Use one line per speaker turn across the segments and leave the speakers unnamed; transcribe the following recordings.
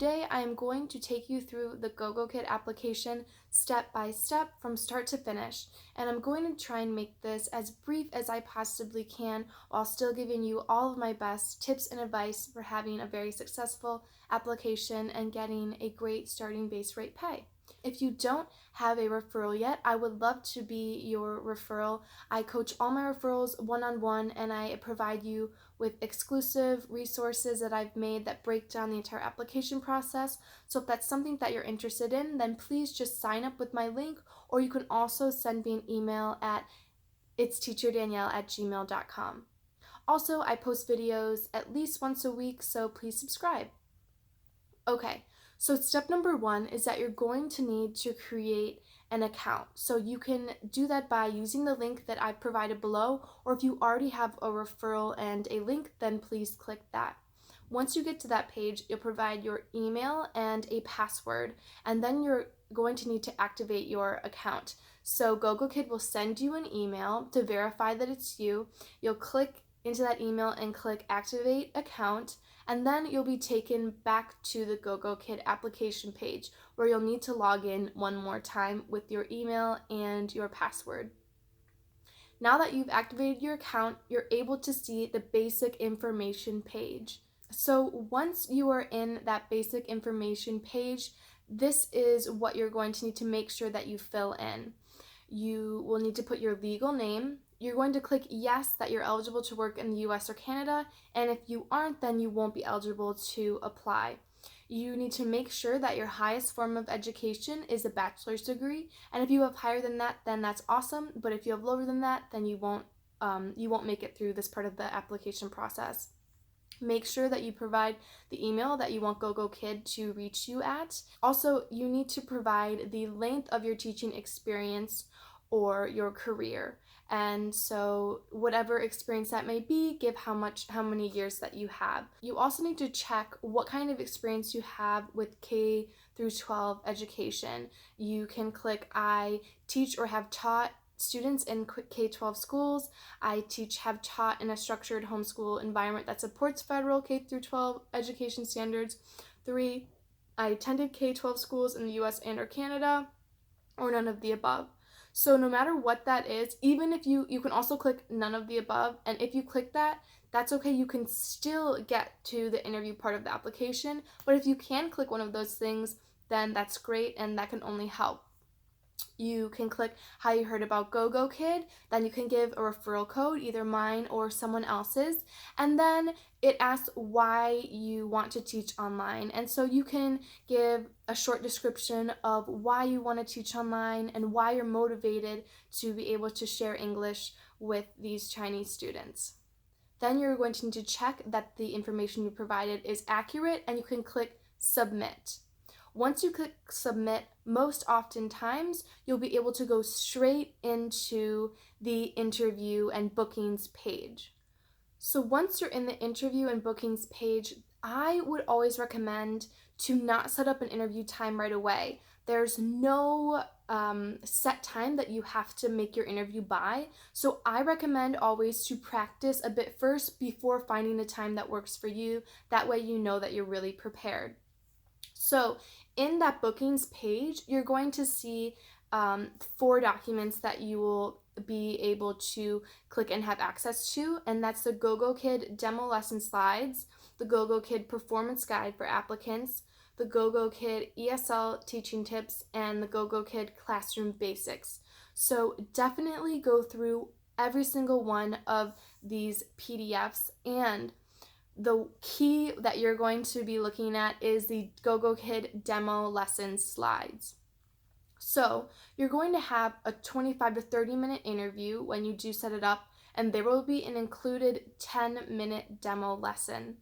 Today, I am going to take you through the Gogokid application step by step from start to finish, and I'm going to try and make this as brief as I possibly can while still giving you all of my best tips and advice for having a very successful application and getting a great starting base rate pay. If you don't have a referral yet, I would love to be your referral. I coach all my referrals one-on-one, and I provide you with exclusive resources that I've made that break down the entire application process. So if that's something that you're interested in, then please just sign up with my link, or you can also send me an email at itsteacherdanielle@gmail.com. Also, I post videos at least once a week, so please subscribe. Okay, so step number 1 is that you're going to need to create an account. So you can do that by using the link that I provided below, or if you already have a referral and a link, then please click that. Once you get to that page, you'll provide your email and a password, and then you're going to need to activate your account. So Gogokid will send you an email to verify that it's you. You'll click into that email and click activate account, and then you'll be taken back to the Gogokid application page where you'll need to log in one more time with your email and your password. Now that you've activated your account, you're able to see the basic information page. So once you are in that basic information page, this is what you're going to need to make sure that you fill in. You will need to put your legal name. You're going to click yes that you're eligible to work in the US or Canada, and if you aren't, then you won't be eligible to apply. You need to make sure that your highest form of education is a bachelor's degree, and if you have higher than that, then that's awesome, but if you have lower than that, then you won't make it through this part of the application process. Make sure that you provide the email that you want Gogokid to reach you at. Also, you need to provide the length of your teaching experience or your career. And so whatever experience that may be, give how many years that you have. You also need to check what kind of experience you have with K through 12 education. You can click I teach or have taught students in K-12 schools. I have taught in a structured homeschool environment that supports federal K-12 education standards. 3, I attended K-12 schools in the US and or Canada, or none of the above. So no matter what that is, even if you can also click none of the above, and if you click that, that's okay. You can still get to the interview part of the application, but if you can click one of those things, then that's great, and that can only help. You can click how you heard about Gogokid, then you can give a referral code, either mine or someone else's, and then it asks why you want to teach online. And so you can give a short description of why you want to teach online and why you're motivated to be able to share English with these Chinese students. Then you're going to need to check that the information you provided is accurate, and you can click submit. Once you click submit, most oftentimes you'll be able to go straight into the interview and bookings page. So once you're in the interview and bookings page, I would always recommend to not set up an interview time right away. There's no set time that you have to make your interview by, so I recommend always to practice a bit first before finding a time that works for you. That way you know that you're really prepared. So in that bookings page, you're going to see 4 documents that you will be able to click and have access to, and that's the Gogokid demo lesson slides, the Gogokid performance guide for applicants, the Gogokid ESL teaching tips, and the Gogokid classroom basics. So definitely go through every single one of these PDFs, and the key that you're going to be looking at is the Gogokid demo lesson slides. So you're going to have a 25 to 30 minute interview when you do set it up, and there will be an included 10-minute demo lesson.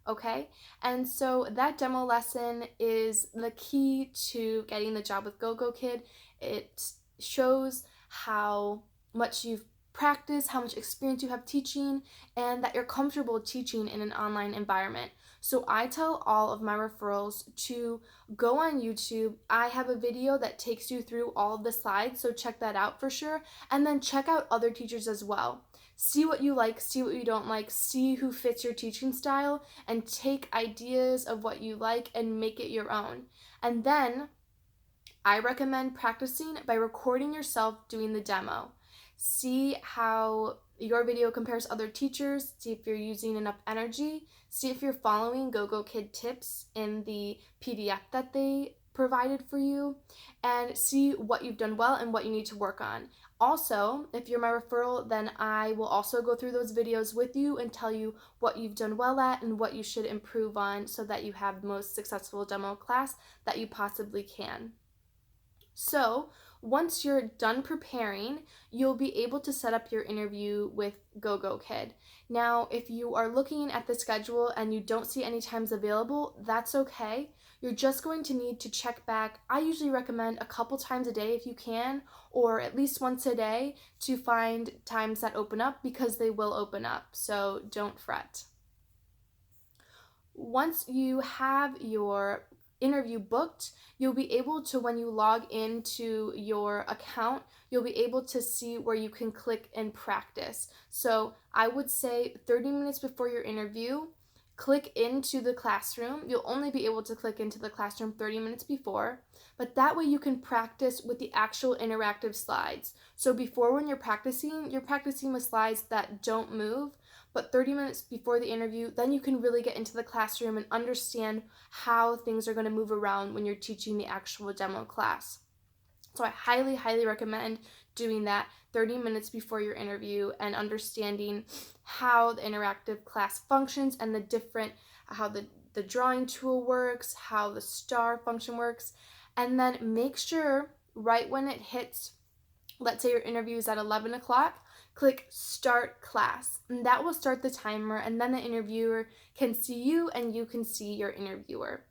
Okay, and so that demo lesson is the key to getting the job with Gogokid. It shows how much you've practiced, how much experience you have teaching, and that you're comfortable teaching in an online environment. So I tell all of my referrals to go on YouTube. I have a video that takes you through all of the slides, so check that out for sure, and then check out other teachers as well. See what you like, see what you don't like, see who fits your teaching style, and take ideas of what you like and make it your own. And then I recommend practicing by recording yourself doing the demo. See how your video compares to other teachers, see if you're using enough energy, see if you're following Gogokid tips in the PDF that they provided for you, and see what you've done well and what you need to work on. Also, if you're my referral, then I will also go through those videos with you and tell you what you've done well at and what you should improve on so that you have the most successful demo class that you possibly can. So once you're done preparing, you'll be able to set up your interview with Gogokid. Now, if you are looking at the schedule and you don't see any times available, that's okay. You're just going to need to check back. I usually recommend a couple times a day if you can, or at least once a day to find times that open up, because they will open up, so don't fret. Once you have your interview booked, you'll be able to, when you log into your account, you'll be able to see where you can click and practice. So I would say 30 minutes before your interview, click into the classroom. You'll only be able to click into the classroom 30 minutes before, but that way you can practice with the actual interactive slides. So before, when you're practicing with slides that don't move, but 30 minutes before the interview, then you can really get into the classroom and understand how things are going to move around when you're teaching the actual demo class. So I highly, highly recommend doing that 30 minutes before your interview and understanding how the interactive class functions and how the drawing tool works, how the star function works. And then make sure right when it hits, let's say your interview is at 11 o'clock, click Start Class. And that will start the timer, and then the interviewer can see you and you can see your interviewer.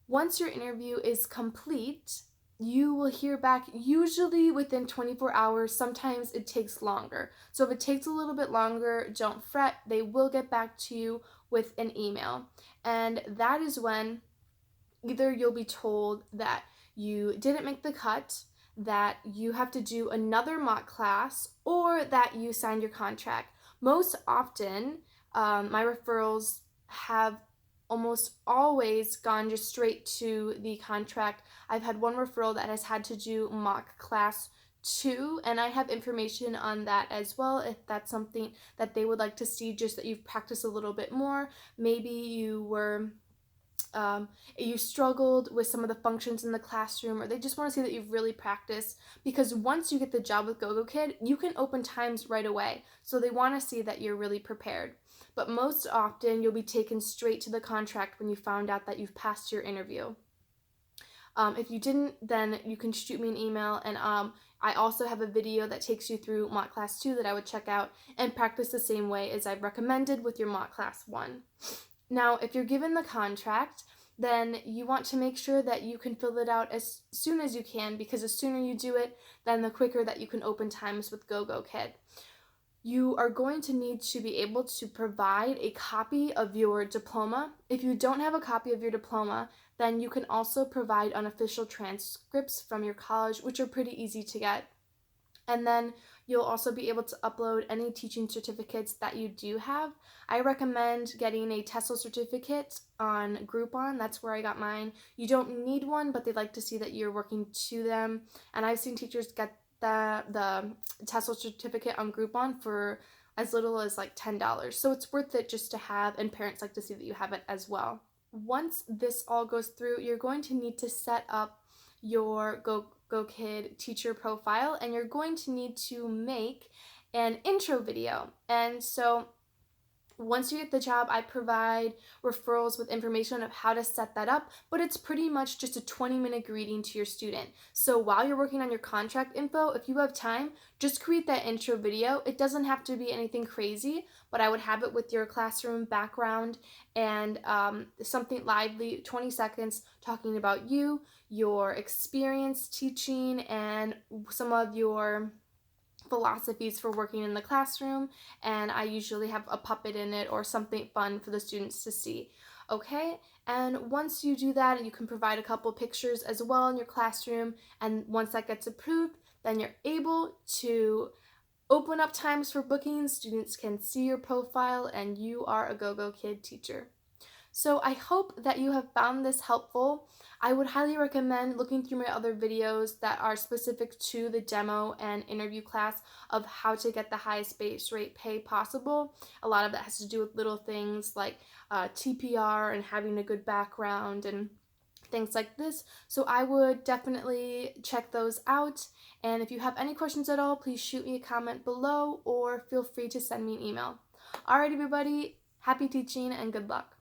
Once your interview is complete, you will hear back usually within 24 hours. Sometimes it takes longer. So if it takes a little bit longer, don't fret. They will get back to you with an email. And that is when either you'll be told that you didn't make the cut, that you have to do another mock class, or that you signed your contract. Most often, my referrals have almost always gone just straight to the contract. I've had one referral that has had to do mock class 2, and I have information on that as well if that's something that they would like to see, just that you've practiced a little bit more. Maybe you struggled with some of the functions in the classroom, or they just want to see that you've really practiced, because once you get the job with Gogokid, you can open times right away. So they want to see that you're really prepared. But most often, you'll be taken straight to the contract when you found out that you've passed your interview. If you didn't, then you can shoot me an email, and I also have a video that takes you through mock class 2 that I would check out and practice the same way as I've recommended with your mock class 1. Now, if you're given the contract, then you want to make sure that you can fill it out as soon as you can, because the sooner you do it, then the quicker that you can open times with Gogokid. You are going to need to be able to provide a copy of your diploma. If you don't have a copy of your diploma, then you can also provide unofficial transcripts from your college, which are pretty easy to get. And then you'll also be able to upload any teaching certificates that you do have. I recommend getting a TESOL certificate on Groupon. That's where I got mine. You don't need one, but they like to see that you're working to them. And I've seen teachers get the TESOL certificate on Groupon for as little as like $10. So it's worth it just to have, and parents like to see that you have it as well. Once this all goes through, you're going to need to set up your Gogokid teacher profile, and you're going to need to make an intro video. And so once you get the job, I provide referrals with information of how to set that up, but it's pretty much just a 20-minute greeting to your student. So while you're working on your contract info, if you have time, just create that intro video. It doesn't have to be anything crazy, but I would have it with your classroom background and something lively, 20 seconds, talking about you, your experience teaching, and some of your philosophies for working in the classroom. And I usually have a puppet in it or something fun for the students to see. Okay, and once you do that, you can provide a couple pictures as well in your classroom, and once that gets approved, then you're able to Open up times for booking, students can see your profile, and you are a Gogokid teacher. So I hope that you have found this helpful. I would highly recommend looking through my other videos that are specific to the demo and interview class of how to get the highest base rate pay possible. A lot of that has to do with little things like TPR and having a good background and things like this. So I would definitely check those out. And if you have any questions at all, please shoot me a comment below or feel free to send me an email. Alright, everybody, happy teaching and good luck.